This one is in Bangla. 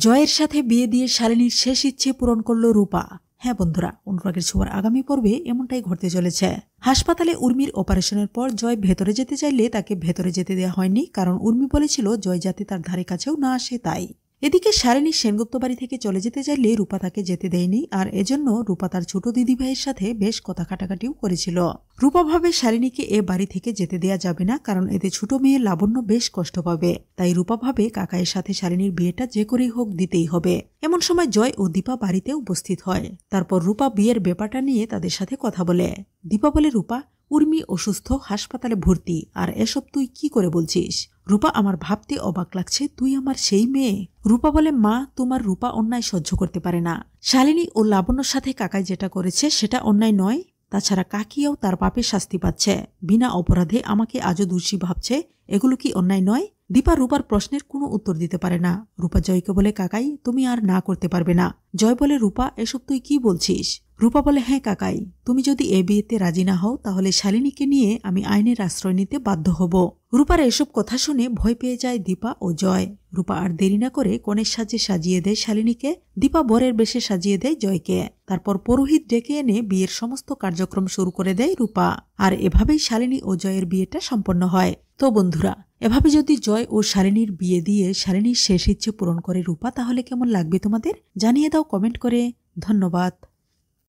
জয়ের সাথে বিয়ে দিয়ে শালিনীর শেষ ইচ্ছে পূরণ করল রূপা। হ্যাঁ বন্ধুরা, অনুরাগের ছোঁয়ার আগামী পর্বে এমনটাই ঘটতে চলেছে। হাসপাতালে উর্মির অপারেশনের পর জয় ভেতরে যেতে চাইলে তাকে ভেতরে যেতে দেওয়া হয়নি, কারণ উর্মি বলেছিল জয় যাতে তার ধারে কাছেও না আসে তাই। এদিকে শালিনী সেনগুপ্ত বাড়ি থেকে চলে যেতে চাইলে রূপা তাকে যেতে দেয়নি, আর এজন্য রূপা তার ছোট দিদি ভাইয়ের সাথে বেশ কথা কাটাকাটিও করেছিল। রূপা ভাবে শালিনীকে এ বাড়ি থেকে যেতে দেয়া যাবে না, কারণ এতে ছোট মেয়ে লাবণ্য বেশ কষ্ট পাবে। তাই রূপা ভাবে কাকাইয়ের সাথে শালিনীর বিয়েটা যে করেই হোক দিতেই হবে। এমন সময় জয় ও দীপা বাড়িতে উপস্থিত হয়। তারপর রূপা বিয়ের ব্যাপারটা নিয়ে তাদের সাথে কথা বলে। দীপা বলে, রূপা, উর্মি অসুস্থ, হাসপাতালে ভর্তি, আর এসব তুই কি করে বলছিস? রূপা, আমার ভাবতে অবাক লাগছে, তুই আমার সেই মেয়ে। রূপা বলে, মা, তোমার রূপা অন্যায় সহ্য করতে পারে না। শালিনী ও লাবণ্যর সাথে কাকাই যেটা করেছে সেটা অন্যায় নয়। তাছাড়া কাকিয়াও তার পাপে শাস্তি পাচ্ছে। বিনা অপরাধে আমাকে আজও দোষী ভাবছে, এগুলো কি অন্যায় নয়? দীপা রূপার প্রশ্নের কোনো উত্তর দিতে পারে না। রূপা জয়কে বলে, কাকাই, তুমি আর না করতে পারবে না। জয় বলে, রূপা, এসব তুই কি বলছিস? রূপা বলে, হ্যাঁ কাকাই, তুমি যদি এ বিয়েতে রাজি না হও তাহলে শালিনীকে নিয়ে আমি আইনের আশ্রয় নিতে বাধ্য হব। রূপার এসব কথা শুনে ভয় পেয়ে যায় দীপা ও জয়। রূপা আর দেরি না করে কনের সাজে সাজিয়ে দেয় শালিনীকে। দীপা বরের বেশে সাজিয়ে দেয় জয়কে। তারপর পুরোহিত ডেকে এনে বিয়ের সমস্ত কার্যক্রম শুরু করে দেয় রূপা। আর এভাবেই শালিনী ও জয়ের বিয়েটা সম্পন্ন হয়। তো বন্ধুরা, এভাবে যদি জয় ও শালিনীর বিয়ে দিয়ে শালিনীর শেষ ইচ্ছে পূরণ করে রূপা, তাহলে কেমন লাগবে তোমাদের? জানিয়ে দাও কমেন্ট করে। ধন্যবাদ।